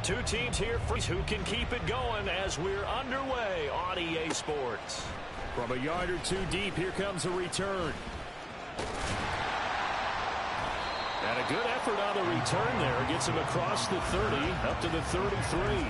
Two teams here who can keep it going as we're underway on EA Sports. From a yard or two deep, here comes a return. And a good effort on the return there. Gets him across the 30, up to the 33.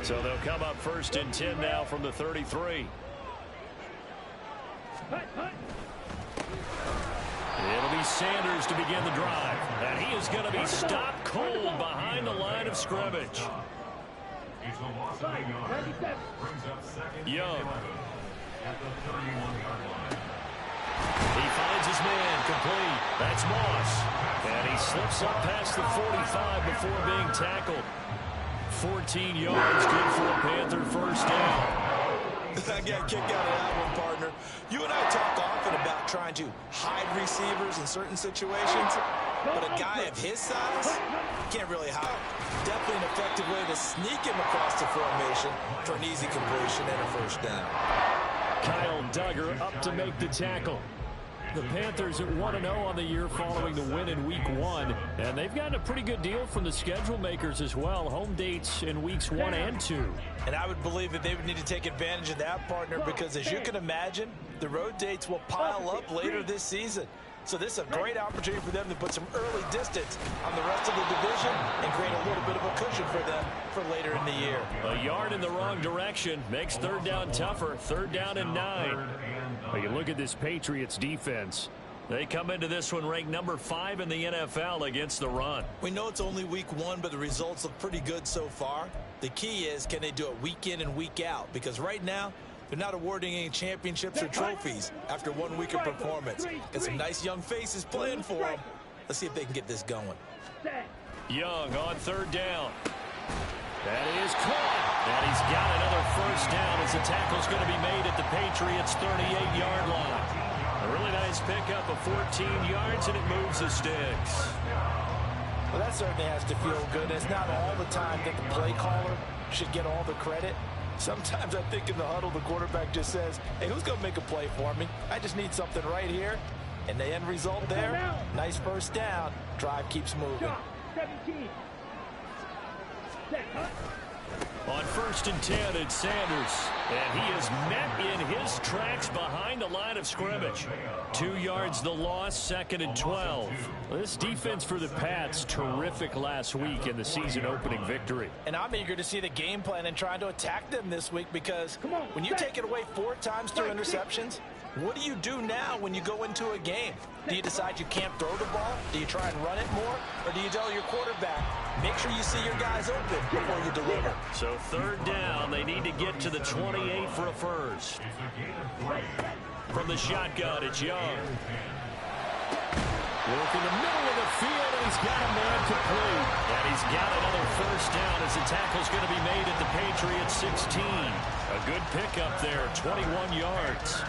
So they'll come up 1st and 10 now from the 33. It'll be Sanders to begin the drive. And he is going to be stopped cold behind the line of scrimmage. Young. He finds his man complete. That's Moss. And he slips up past the 45 before being tackled. 14 yards, good for a Panther first down. I got kicked out of that one, partner. You and I talk often about trying to hide receivers in certain situations, but a guy of his size can't really hide. Definitely an effective way to sneak him across the formation for an easy completion and a first down. Kyle Duggar up to make the tackle. The Panthers at 1-0 on the year following the win in Week 1. And they've gotten a pretty good deal from the schedule makers as well. Home dates in Weeks 1 and 2. And I would believe that they would need to take advantage of that, partner, because as you can imagine, the road dates will pile up later this season. So this is a great opportunity for them to put some early distance on the rest of the division and create a little bit of a cushion for them for later in the year. A yard in the wrong direction makes third down tougher. 3rd down and 9. Well, you look at this Patriots defense. They come into this one ranked number 5 in the NFL against the run. We know it's only week 1, but the results look pretty good so far. The key is, can they do it week in and week out? Because right now, they're not awarding any championships or trophies after 1 week of performance. Got some nice young faces playing for them. Let's see if they can get this going. Young on 3rd down. That is caught. And he's got another first down as the tackle's going to be made at the Patriots' 38-yard line. A really nice pickup of 14 yards, and it moves the sticks. Well, that certainly has to feel good. It's not all the time that the play caller should get all the credit. Sometimes I think in the huddle, the quarterback just says, hey, who's going to make a play for me? I just need something right here. And the end result there, nice first down. Drive keeps moving. On 1st and 10, it's Sanders. And he is met in his tracks behind the line of scrimmage. 2 yards the loss, 2nd and 12. This defense for the Pats, terrific last week in the season-opening victory. And I'm eager to see the game plan and trying to attack them this week because when you take it away 4 times through interceptions, what do you do now when you go into a game? Do you decide you can't throw the ball? Do you try and run it more? Or do you tell your quarterback, make sure you see your guys open before you deliver? So 3rd down, they need to get to the 28 for a first. From the shotgun, it's Young. Work in the middle of the field, and he's got a man complete. And he's got another first down as the tackle's going to be made at the Patriots' 16. A good pickup there, 21 yards.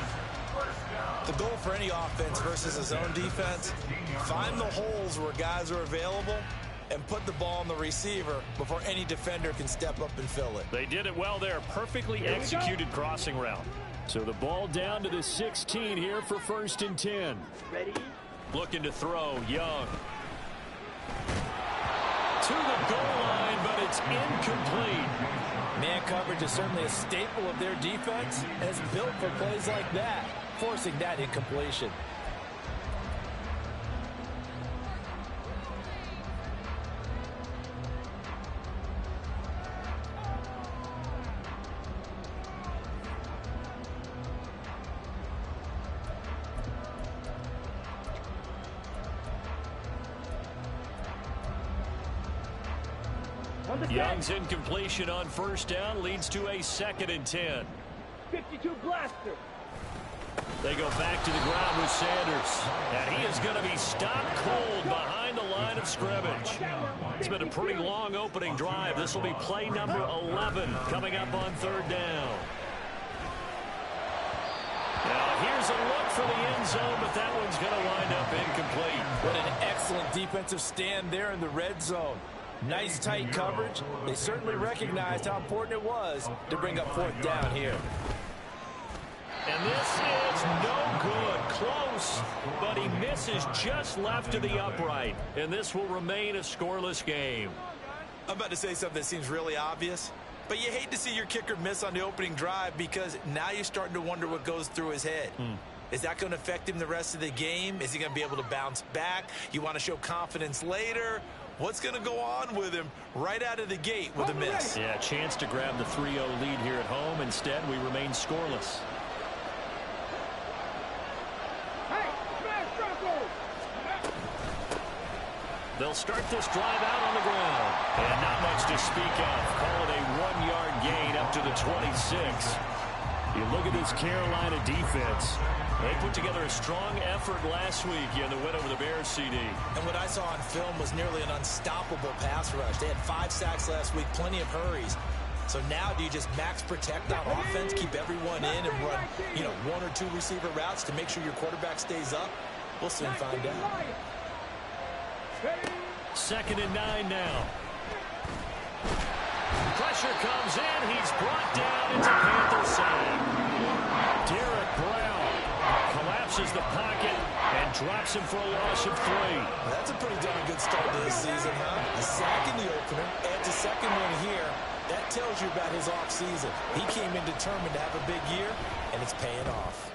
The goal for any offense versus his own defense, find the holes where guys are available and put the ball on the receiver before any defender can step up and fill it. They did it well there. Perfectly executed crossing route. So the ball down to the 16 here for 1st and 10. Ready? Looking to throw, Young. To the goal line, but it's incomplete. Man coverage is certainly a staple of their defense, and it's built for plays like that, forcing that incompletion. Young's incompletion on 1st down leads to a 2nd and 10. 52 blaster. They go back to the ground with Sanders. And he is going to be stopped cold behind the line of scrimmage. It's been a pretty long opening drive. This will be play number 11 coming up on 3rd down. Now here's a look for the end zone, but that one's going to wind up incomplete. What an excellent defensive stand there in the red zone. Nice tight coverage. They certainly recognized how important it was to bring up 4th down here. And this is no good. Close, but he misses just left of the upright. And this will remain a scoreless game. I'm about to say something that seems really obvious, but you hate to see your kicker miss on the opening drive because now you're starting to wonder what goes through his head. Is that going to affect him the rest of the game? Is he going to be able to bounce back? You want to show confidence later? What's going to go on with him right out of the gate with a miss? Yeah, chance to grab the 3-0 lead here at home. Instead, we remain scoreless. They'll start this drive out on the ground. And not much to speak of. Call it a 1-yard gain up to the 26. You look at this Carolina defense. They put together a strong effort last week in the win over the Bears, CD. And what I saw on film was nearly an unstoppable pass rush. They had 5 sacks last week, plenty of hurries. So now do you just max protect on offense, keep everyone in and run, 1 or 2 receiver routes to make sure your quarterback stays up? We'll soon find out. 2nd and 9 now. Pressure comes in. He's brought down into Panthers side. Derek Brown collapses the pocket and drops him for a loss of 3. Well, that's a pretty darn good start to this season, huh? A sack in the opener, adds a 2nd one here. That tells you about his offseason. He came in determined to have a big year, and it's paying off.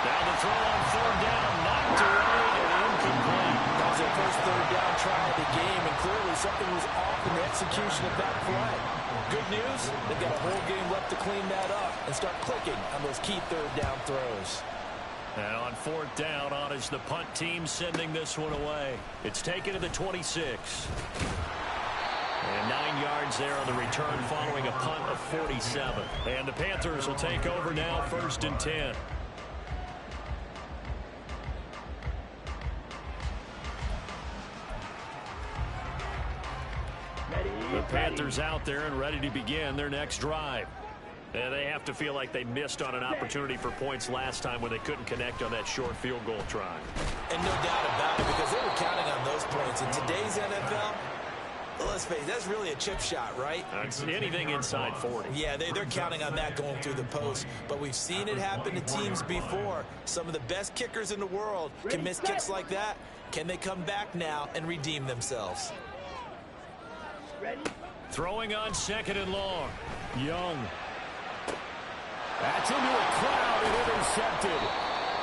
Now the throw on 3rd down, knocked away and incomplete. That was their first 3rd down try of the game, and clearly something was off in the execution of that play. Good news, they've got a whole game left to clean that up and start clicking on those key 3rd down throws. And on 4th down, on is the punt team sending this one away. It's taken to the 26. And 9 yards there on the return following a punt of 47. And the Panthers will take over now, 1st and 10. The Panthers out there and ready to begin their next drive. And they have to feel like they missed on an opportunity for points last time when they couldn't connect on that short field goal try. And no doubt about it, because they were counting on those points. In today's NFL, let's face it, that's really a chip shot, right? It's anything inside 40. Yeah, they're counting on that going through the post. But we've seen it happen to teams before. Some of the best kickers in the world can miss kicks like that. Can they come back now and redeem themselves? Ready? Throwing on 2nd and long. Young. That's into a crowd and intercepted.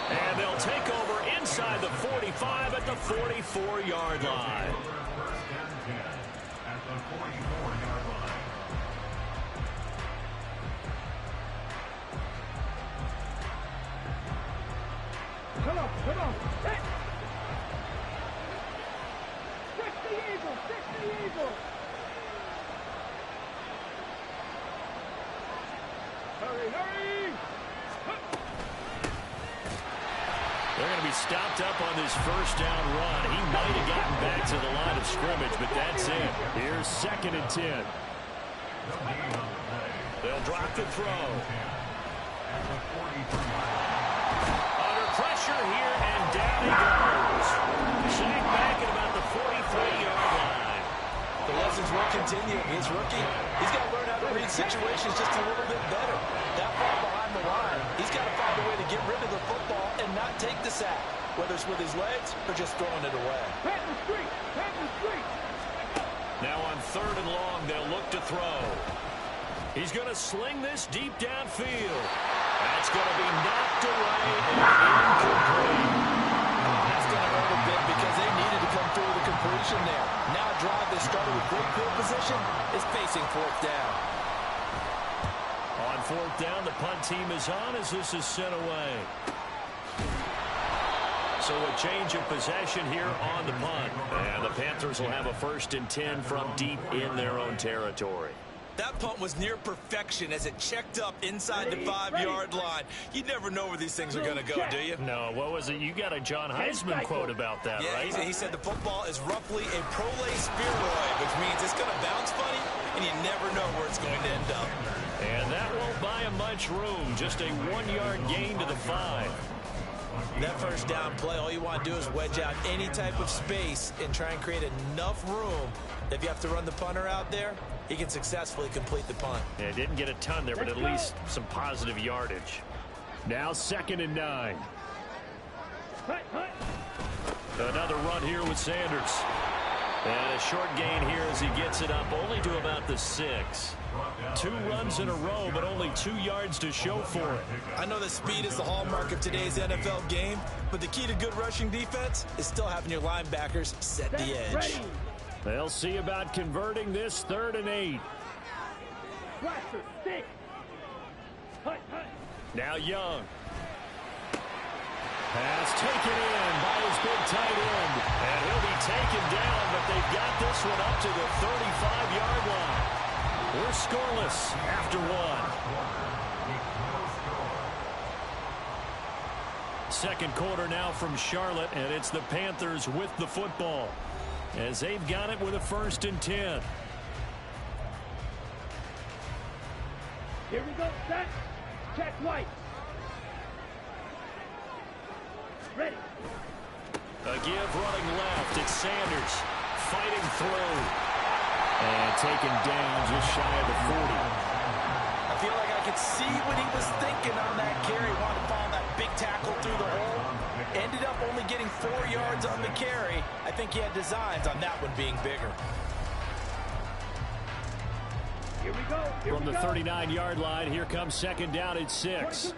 And they'll take over inside the 45 at the 44-yard line. Come on, come on. Hit. Fix the eagle, fix the eagle. Hurry, hurry. They're going to be stopped up on this 1st down run. He might have gotten back to the line of scrimmage, but that's it. Here's 2nd and 10. They'll drop the throw. Under pressure here, and down he goes. Sacked back at about the 43-yard line. The lessons will continue. His rookie, he's got to learn how to read situations just a little bit better. That far behind the line, he's got to find a way to get rid of the football and not take the sack, whether it's with his legs or just throwing it away. Panther Street, Panther Street. Now on 3rd and long, they'll look to throw. He's going to sling this deep downfield. That's going to be knocked away and incomplete. That's going to hurt a bit because they needed to come through with a completion there. Now a drive that started with great field position is facing 4th down. On 4th down, the punt team is on as this is sent away. So a change of possession here on the punt. And the Panthers will have a 1st and 10 from deep in their own territory. That punt was near perfection as it checked up inside the 5-yard line. You never know where these things are going to go, do you? No, what was it? You got a John Heisman quote about that, yeah, right? He said the football is roughly a prole spheroid, which means it's going to bounce funny, and you never know where it's going to end up. And that won't buy him much room. Just a 1-yard gain to the 5. That first down play, all you want to do is wedge out any type of space and try and create enough room. If you have to run the punter out there, he can successfully complete the punt. Yeah, didn't get a ton there, but at least some positive yardage. Now 2nd and 9. Another run here with Sanders. And a short gain here as he gets it up only to about the 6. 2 runs in a row, but only 2 yards to show for it. I know that speed is the hallmark of today's NFL game, but the key to good rushing defense is still having your linebackers set the edge. They'll see about converting this 3rd and 8. Now Young. Pass taken in by his big tight end. And he'll be taken down, but they've got this one up to the 35-yard line. We're scoreless after 1. Second quarter now from Charlotte, and it's the Panthers with the football as they've got it with a 1st and 10. Here we go, set. Check White. Ready. A give running left. It's Sanders fighting through. And taken down just shy of the 40. I feel like I could see what he was thinking on that carry. Wanted to follow that big tackle through the hole. Ended up only getting 4 yards on the carry. I think he had designs on that one being bigger. Here we go. From the 39-yard line, here comes 2nd down at 6.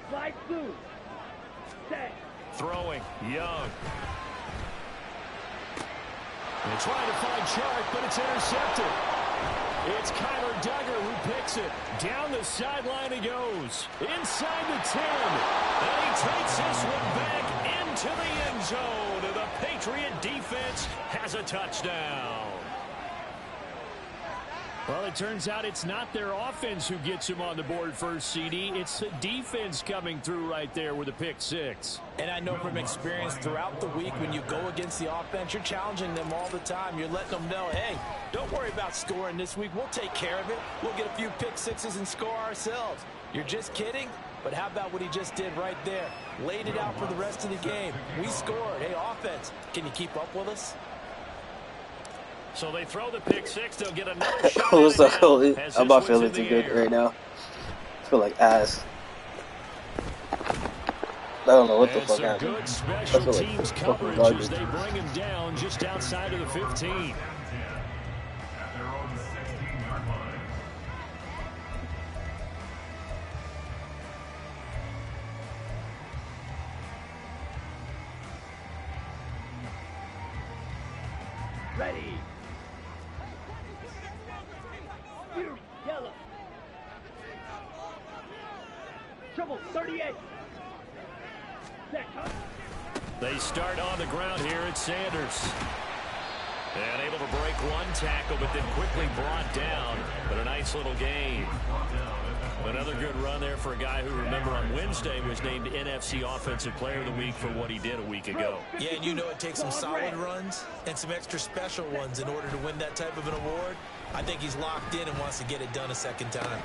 Slide through. Set. Throwing, Young. They're trying to find Chark, but it's intercepted. It's Kyler Duggar who picks it. Down the sideline he goes. Inside the 10. And he takes this one back into the end zone. And the Patriot defense has a touchdown. Well, it turns out it's not their offense who gets him on the board first, CD. It's the defense coming through right there with a pick 6. And I know from experience throughout the week when you go against the offense, you're challenging them all the time. You're letting them know, hey, don't worry about scoring this week. We'll take care of it. We'll get a few pick 6s and score ourselves. You're just kidding? But how about what he just did right there? Laid it out for the rest of the game. We scored. Hey, offense, can you keep up with us? So they throw the pick 6. They'll get another shot. What's up, Cody? I'm not feeling too good right now. I feel like ass. I don't know what the fuck happened. Good special teams coverage as they bring him down just outside of the 15. Ready. Yellow. Trouble 38. They start on the ground here at Sanders. And able to break one tackle, but then quickly brought down. But a nice little gain. Another good run there for a guy who, remember, on Wednesday was named NFC Offensive Player of the Week for what he did a week ago. Yeah, and you know it takes some solid runs and some extra special ones in order to win that type of an award. I think he's locked in and wants to get it done a second time.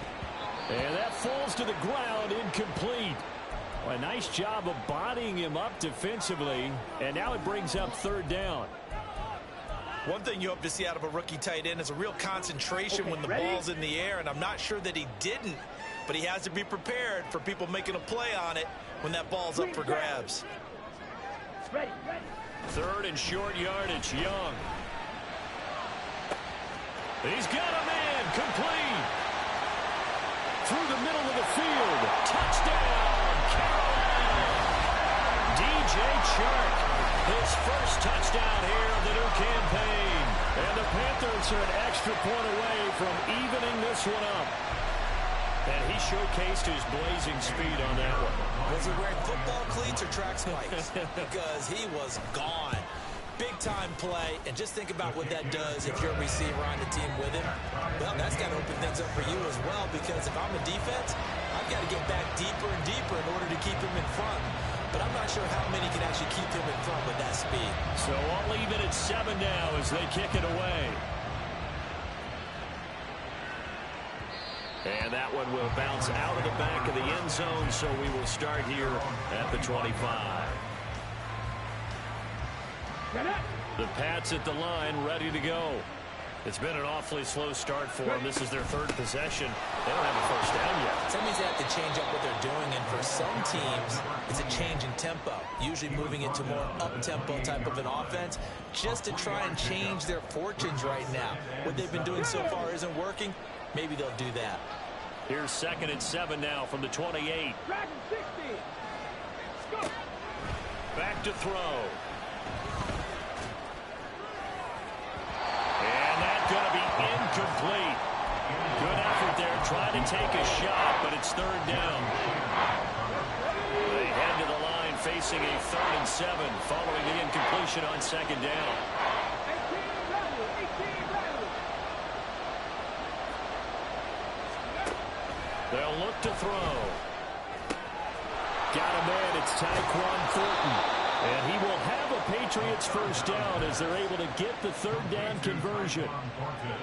And that falls to the ground, incomplete. Well, a nice job of bodying him up defensively. And now it brings up 3rd down. One thing you hope to see out of a rookie tight end is a real concentration when the ball's in the air, and I'm not sure that he didn't, but he has to be prepared for people making a play on it when that ball's up for grabs. 3rd and short yardage, Young. He's got a man, complete. Through the middle of the field, touchdown, Carolina. DJ Chark, his first touchdown here of the new campaign. And the Panthers are an extra point away from evening this one up. And he showcased his blazing speed on that one. Was he wearing football cleats or track spikes? Because he was gone. Big-time play, and just think about what that does if you're a receiver on the team with him. Well, that's got to open things up for you as well, because if I'm a defense, I've got to get back deeper and deeper in order to keep him in front. But I'm not sure how many can actually keep him in front with that speed. So I'll leave it at 7 now as they kick it away. And that one will bounce out of the back of the end zone, so we will start here at the 25. The Pats at the line, ready to go. It's been an awfully slow start for them. This is their third possession. They don't have a first down yet. So that means they have to change up what they're doing, and for some teams, it's a change in tempo, usually moving it to more up-tempo type of an offense, just to try and change their fortunes right now. What they've been doing so far isn't working. Maybe they'll do that. Here's 2nd and 7 now from the 28. Back to throw. And that's going to be incomplete. Good effort there, trying to take a shot, but it's 3rd down. They head to the line facing a 3rd and 7 following the incompletion on 2nd down. They'll look to throw. Got a man. It's Tyquan Thornton. And he will have a Patriots first down as they're able to get the 3rd down conversion.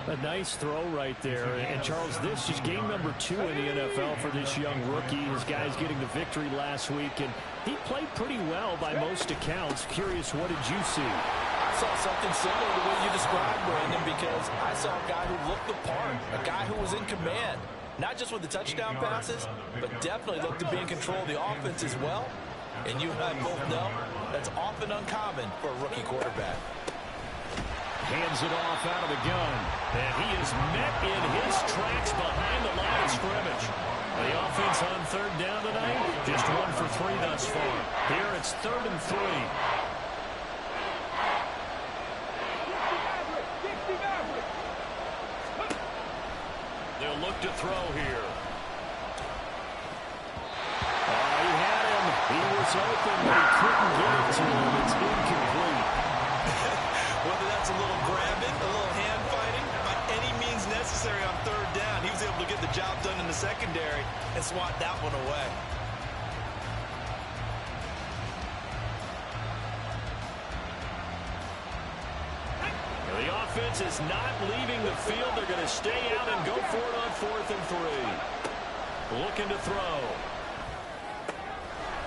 A nice throw right there. And, Charles, this is game number 2 in the NFL for this young rookie. His guys getting the victory last week, and he played pretty well by most accounts. Curious, what did you see? I saw something similar to what you described, Brandon, because I saw a guy who looked the part, a guy who was in command. Not just with the touchdown passes, but definitely looked to be in control of the offense as well. And you and I both know that's often uncommon for a rookie quarterback. Hands it off out of the gun. And he is met in his tracks behind the line of scrimmage. The offense on 3rd down tonight, just 1 for 3 thus far. Here it's 3rd and 3. They'll look to throw here. He had him. He was open, but he couldn't get it to him. It's incomplete. Whether that's a little grabbing, a little hand fighting, by any means necessary on 3rd down, he was able to get the job done in the secondary and swat that one away. The offense is not leaving the field. They're going to stay out and go for it on 4th and 3. Looking to throw.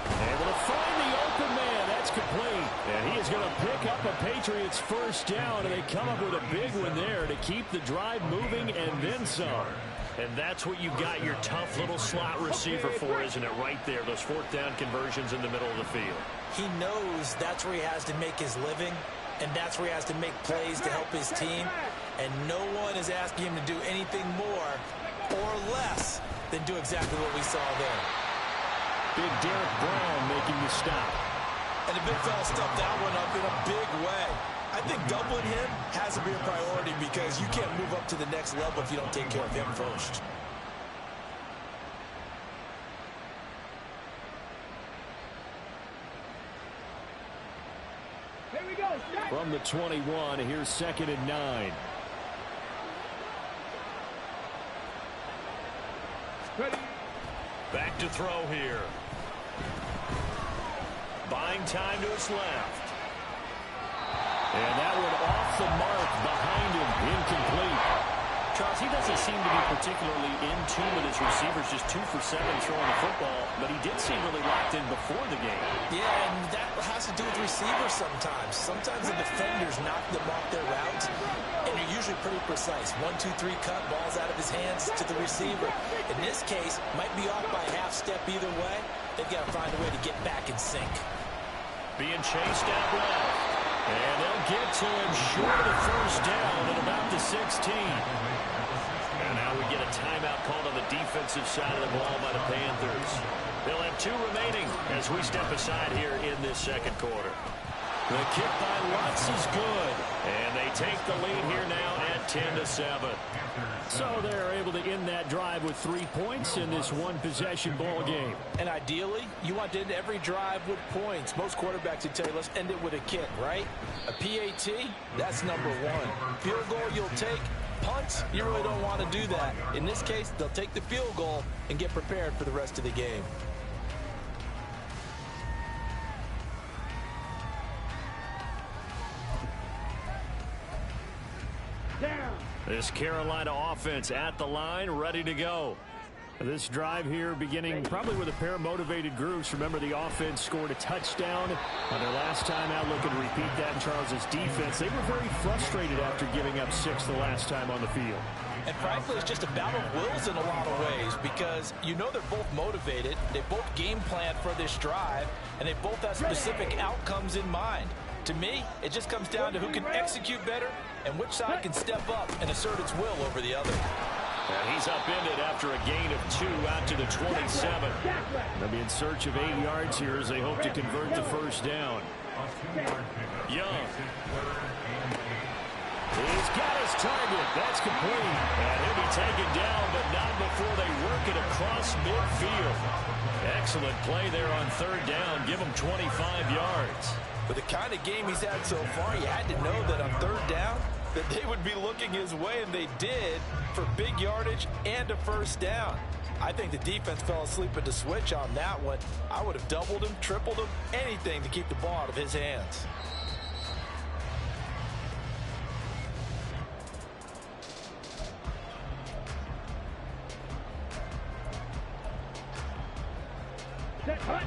Able to find the open man. That's complete. And he is going to pick up a Patriots first down, and they come up with a big one there to keep the drive moving and then some. And that's what you got your tough little slot receiver for, isn't it? Right there, those 4th down conversions in the middle of the field. He knows that's where he has to make his living, and that's where he has to make plays to help his team. And no one is asking him to do anything more or less than do exactly what we saw there. Big Derek Brown making the stop. And the big fella stuffed that one up in a big way. I think doubling him has to be a priority because you can't move up to the next level if you don't take care of him first. Here we go. From the 21, here's 2nd and 9. Ready. Back to throw here. Buying time to his left. And that one off the mark behind him. Incomplete. Charles, he doesn't seem to be particularly in tune with his receivers, just 2 for 7 throwing the football, but he did seem really locked in before the game. Yeah, and that has to do with receivers sometimes. Sometimes the defenders knock them off their routes, and they're usually pretty precise. 1, 2, 3 cut, balls out of his hands to the receiver. In this case, might be off by half step either way. They've got to find a way to get back in sync. Being chased out left. And they'll get to him short of the first down at about the 16. And now we get a timeout called on the defensive side of the ball by the Panthers. They'll have 2 remaining as we step aside here in this 2nd quarter. The kick by Lutz is good. And they take the lead here now at 10-7. So they're able to end that drive with 3 points in this one-possession ball game. And ideally, you want to end every drive with points. Most quarterbacks would tell you, let's end it with a kick, right? A PAT, that's number 1. Field goal you'll take. Punts, you really don't want to do that. In this case, they'll take the field goal and get prepared for the rest of the game. Down. This Carolina offense at the line, ready to go. This drive here beginning probably with a pair of motivated groups. Remember, the offense scored a touchdown on their last time out. Looking to repeat that in Charles's defense. They were very frustrated after giving up 6 the last time on the field. And frankly, it's just a battle of wills in a lot of ways because you know they're both motivated. They both game plan for this drive, and they both have specific outcomes in mind. To me, it just comes down to who can execute better and which side can step up and assert its will over the other. And he's upended after a gain of 2 out to the 27. They'll be in search of 8 yards here as they hope to convert the first down. Young. He's got his target. That's complete. And he'll be taken down, but not before they work it across midfield. Excellent play there on 3rd down. Give him 25 yards. With the kind of game he's had so far, you had to know that on 3rd down, that they would be looking his way, and they did, for big yardage and a first down. I think the defense fell asleep at the switch on that one. I would have doubled him, tripled him, anything to keep the ball out of his hands. Set, hut.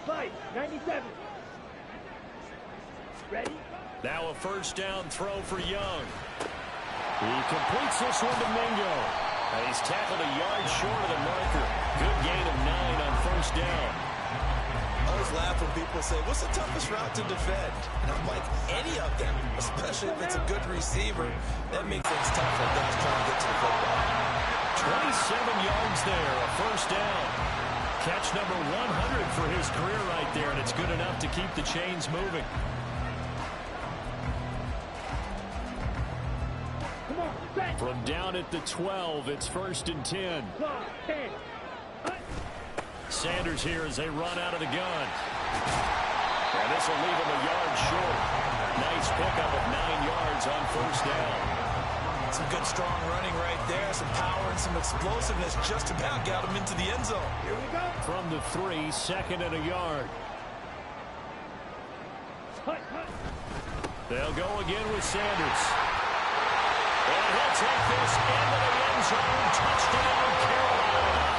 Fight, 97. Ready? Now a first down throw for Young. He completes this one to Mingo. And he's tackled a yard short of the marker. Good gain of 9 on first down. I always laugh when people say, what's the toughest route to defend? And I'm like, any of them, especially if it's a good receiver. That makes things tough for guys trying to get to the football. 27 yards there, a first down. Catch number 100 for his career right there, and it's good enough to keep the chains moving. From down at the 12, it's 1st and 10. Sanders here as they run out of the gun. And this will leave him a yard short. Nice pickup of 9 yards on first down. Some good strong running right there, some power and some explosiveness, just about got him into the end zone. Here we go. From the 3, 2nd and a yard. Hut, hut. They'll go again with Sanders. And he'll take this into the end zone. Touchdown, Carolina.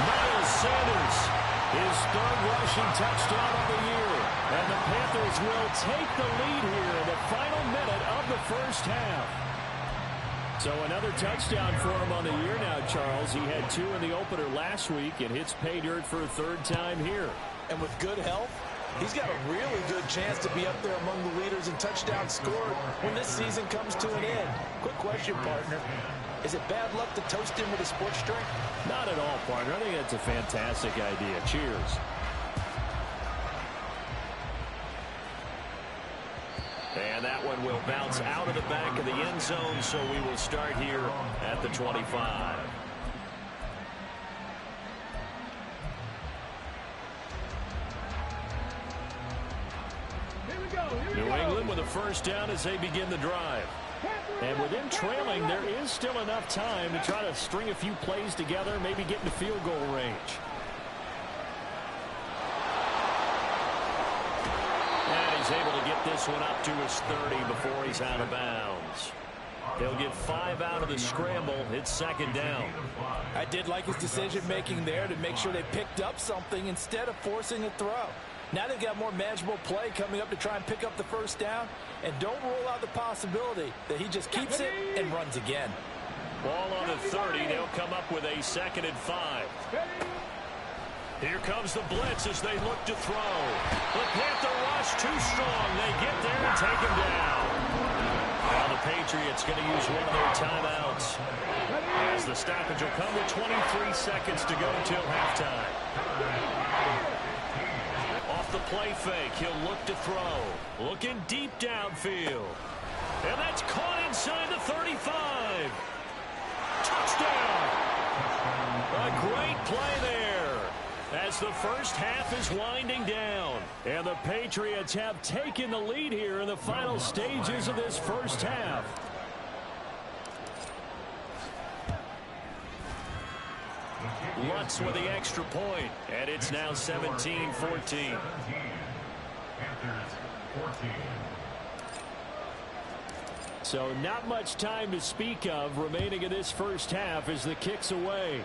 Miles Sanders, his 3rd rushing touchdown of the year. And the Panthers will take the lead here in the final minute of the first half. So another touchdown for him on the year now, Charles. He had 2 in the opener last week and hits pay dirt for a 3rd time here. And with good health, he's got a really good chance to be up there among the leaders in touchdowns scored when this season comes to an end. Quick question, partner. Is it bad luck to toast him with a sports drink? Not at all, partner. I think that's a fantastic idea. Cheers. And that one will bounce out of the back of the end zone, so we will start here at the 25. New England with a first down as they begin the drive. And with them trailing, there is still enough time to try to string a few plays together, maybe get into field goal range. And he's able to get this one up to his 30 before he's out of bounds. They'll get 5 out of the scramble. It's 2nd down. I did like his decision-making there to make sure they picked up something instead of forcing a throw. Now they've got more manageable play coming up to try and pick up the first down. And don't rule out the possibility that he just keeps it and runs again. Ball on the 30. They'll come up with a 2nd and 5. Here comes the blitz as they look to throw. The Panther rush too strong. They get there and take him down. Now the Patriots going to use one of their timeouts. As the stoppage will come with 23 seconds to go till halftime. Off the play fake, he'll look to throw. Looking deep downfield. And that's caught inside the 35. Touchdown! A great play there. As the first half is winding down. And the Patriots have taken the lead here in the final stages of this first half. Lutz with the extra point, and it's now 17-14. So not much time to speak of remaining in this first half as the kick's away.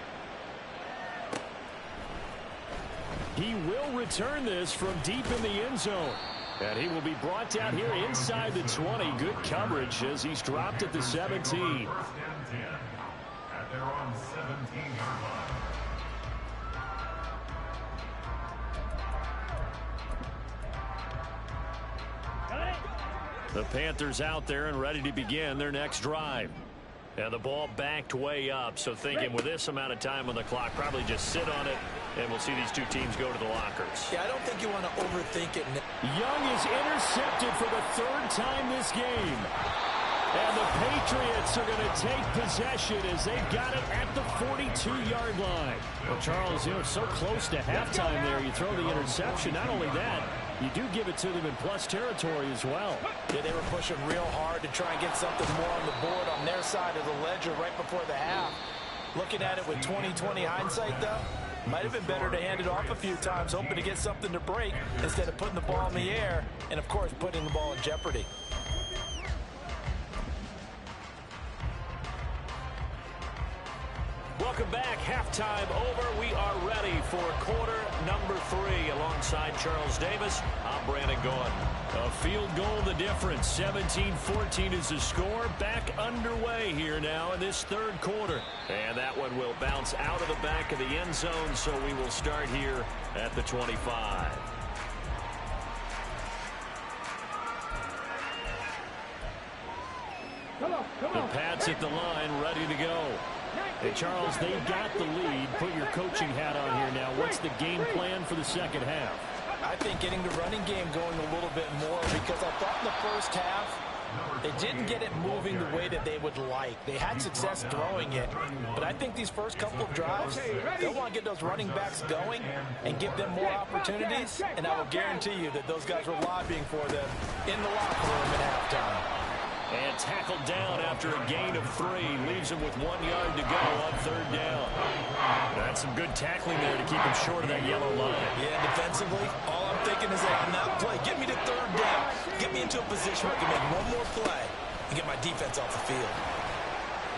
He will return this from deep in the end zone. And he will be brought down here inside the 20. Good coverage as he's dropped at the 17. The Panthers out there and ready to begin their next drive. And the ball backed way up, so thinking with this amount of time on the clock, probably just sit on it, and we'll see these two teams go to the lockers. Yeah, I don't think you want to overthink it. Young is intercepted for the third time this game. And the Patriots are going to take possession as they've got it at the 42-yard line. Well, Charles, so close to halftime there, you throw the interception. Not only that, you do give it to them in plus territory as well. Yeah, they were pushing real hard to try and get something more on the board on their side of the ledger right before the half. Looking at it with 20/20 hindsight, though, might have been better to hand it off a few times, hoping to get something to break instead of putting the ball in the air and, of course, putting the ball in jeopardy. Welcome back. Halftime over. We are ready for quarter number 3. Alongside Charles Davis, I'm Brandon Gordon. A field goal the difference. 17-14 is the score. Back underway here now in this third quarter. And that one will bounce out of the back of the end zone, so we will start here at the 25. The Pats at the line, ready to go. Hey, Charles, they've got the lead. Put your coaching hat on here now. What's the game plan for the second half? I think getting the running game going a little bit more, because I thought in the first half they didn't get it moving the way that they would like. They had success throwing it, but I think these first couple of drives, they'll want to get those running backs going and give them more opportunities, and I will guarantee you that those guys were lobbying for them in the locker room at halftime. And tackled down after a gain of 3. Leaves him with 1 yard to go on third down. That's some good tackling there to keep him short of that yellow line. Yeah, defensively, all I'm thinking is that on that play, get me to third down. Get me into a position where I can make one more play and get my defense off the field.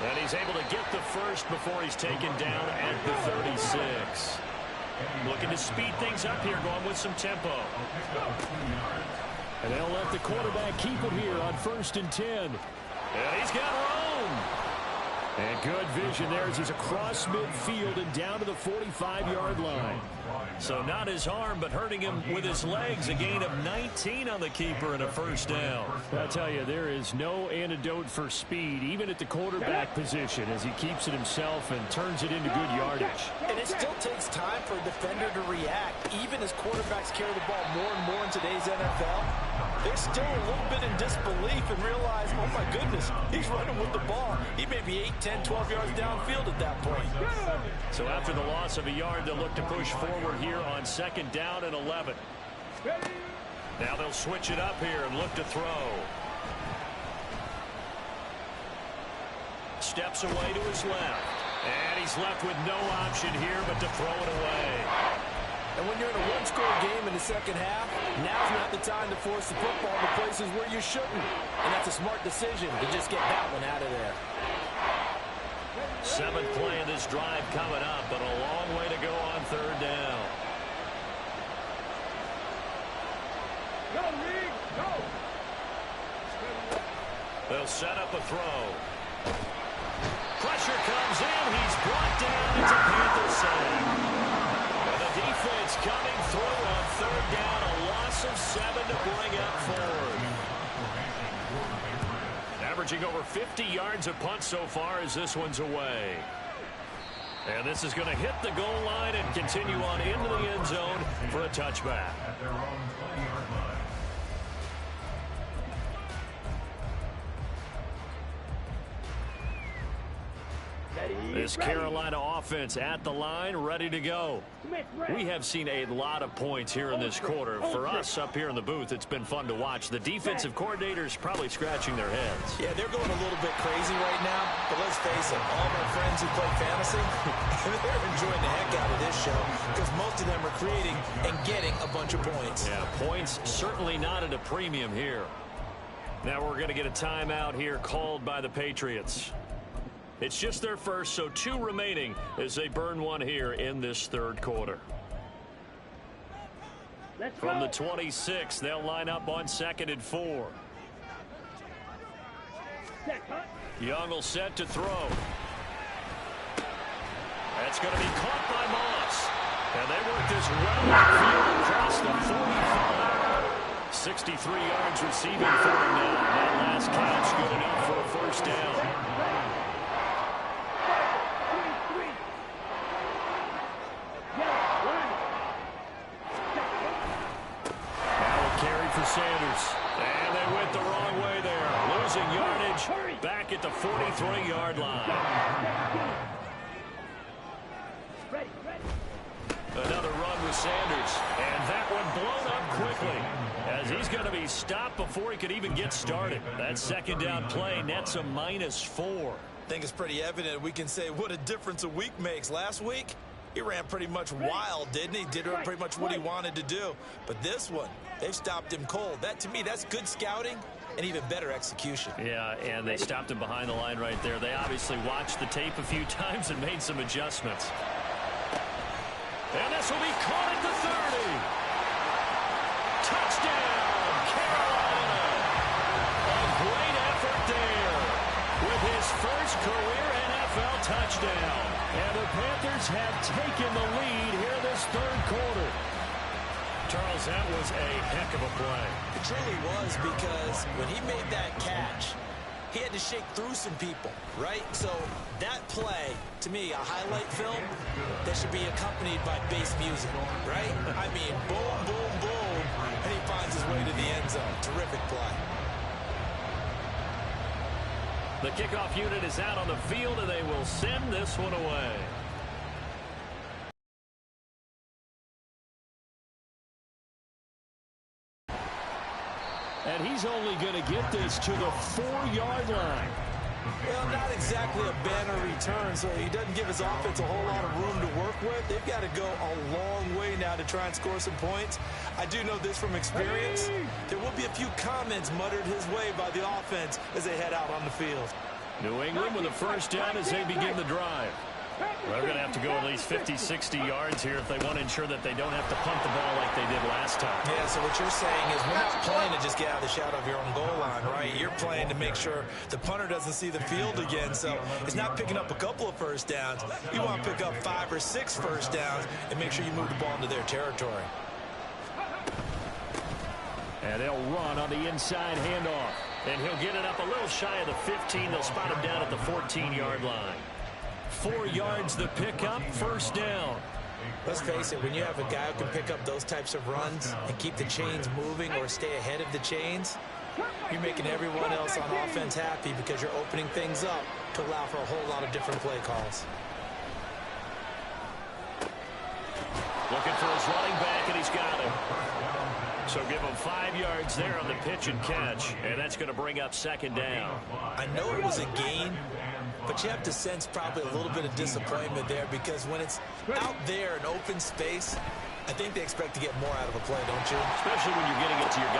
And he's able to get the first before he's taken down at the 36. Looking to speed things up here, going with some tempo. And they'll let the quarterback keep it here on 1st and 10. And he's got room. And good vision there as he's across midfield and down to the 45-yard line. So not his arm, but hurting him with his legs. A gain of 19 on the keeper and a first down. I'll tell you, there is no antidote for speed, even at the quarterback position, as he keeps it himself and turns it into good yardage. And it still takes time for a defender to react. Even as quarterbacks carry the ball more and more in today's NFL, they're still a little bit in disbelief and realize, oh my goodness, he's running with the ball. He may be 8, 10, 12 yards downfield at that point. So after the loss of a yard, they'll look to push forward here on 2nd down and 11. Now they'll switch it up here and look to throw. Steps away to his left. And he's left with no option here but to throw it away. And when you're in a one-score game in the second half, now's not the time to force the football to places where you shouldn't. And that's a smart decision to just get that one out of there. 7th play of this drive coming up, but a long way to go on 3rd down. Go, Reed, go! They'll set up a throw. Pressure comes in. He's brought down. It's a Panthers save. And the defense coming through on 3rd down. A loss of 7 to bring up 4th. Averaging over 50 yards a punt so far as this one's away. And this is going to hit the goal line and continue on into the end zone for a touchback. This Carolina offense at the line, ready to go. We have seen a lot of points here in this quarter. For us up here in the booth, it's been fun to watch. The defensive coordinators probably scratching their heads. Yeah, they're going a little bit crazy right now, but let's face it, all of our friends who play fantasy, they're enjoying the heck out of this show because most of them are creating and getting a bunch of points. Yeah, points certainly not at a premium here. Now we're going to get a timeout here called by the Patriots. It's just their first, so 2 remaining as they burn one here in this third quarter. From the 26, they'll line up on 2nd and 4. Young will set to throw. That's going to be caught by Moss. And they work this well upfield across the 45. 63 yards receiving for him now. That last catch good enough for a first down. Now a carry for Sanders. And they went the wrong way there. Losing yardage back at the 43-yard line. Another run with Sanders, and that one blown up quickly as he's going to be stopped before he could even get started. That second down play nets a -4. I think it's pretty evident we can say what a difference a week makes. Last week, he ran pretty much wild, didn't he? Did pretty much what he wanted to do. But this one, they've stopped him cold. That, to me, that's good scouting and even better execution. Yeah, and they stopped him behind the line right there. They obviously watched the tape a few times and made some adjustments. And this will be caught at the 30. Touchdown, Carolina. A great effort there with his first career NFL touchdown. And the Panthers have taken the lead here this third quarter. Charles, that was a heck of a play. It truly was, because when he made that catch, he had to shake through some people, right? So that play, to me, a highlight film that should be accompanied by bass music, right? I mean, boom, boom, boom, and he finds his way to the end zone. Terrific play. The kickoff unit is out on the field, and they will send this one away. And he's only going to get this to the 4-yard line. Well, not exactly a banner return, so he doesn't give his offense a whole lot of room to work with. They've got to go a long way now to try and score some points. I do know this from experience. There will be a few comments muttered his way by the offense as they head out on the field. New England with a first down as they begin the drive. They're going to have to go at least 50, 60 yards here if they want to ensure that they don't have to punt the ball like they did last time. Yeah, so what you're saying is we're not playing to just get out of the shadow of your own goal line, right? You're playing to make sure the punter doesn't see the field again. So it's not picking up a couple of first downs. You want to pick up 5 or 6 first downs and make sure you move the ball into their territory. And they'll run on the inside handoff. And he'll get it up a little shy of the 15. They'll spot him down at the 14-yard line. 4 yards the pickup, first down. Let's face it, when you have a guy who can pick up those types of runs and keep the chains moving or stay ahead of the chains, you're making everyone else on offense happy because you're opening things up to allow for a whole lot of different play calls. Looking for his running back, and he's got him. So give him 5 yards there on the pitch and catch, and that's going to bring up second down. I know it was a gain, but you have to sense probably a little bit of disappointment there, because when it's out there in open space, I think they expect to get more out of a play, don't you? Especially when you're getting it to your guy.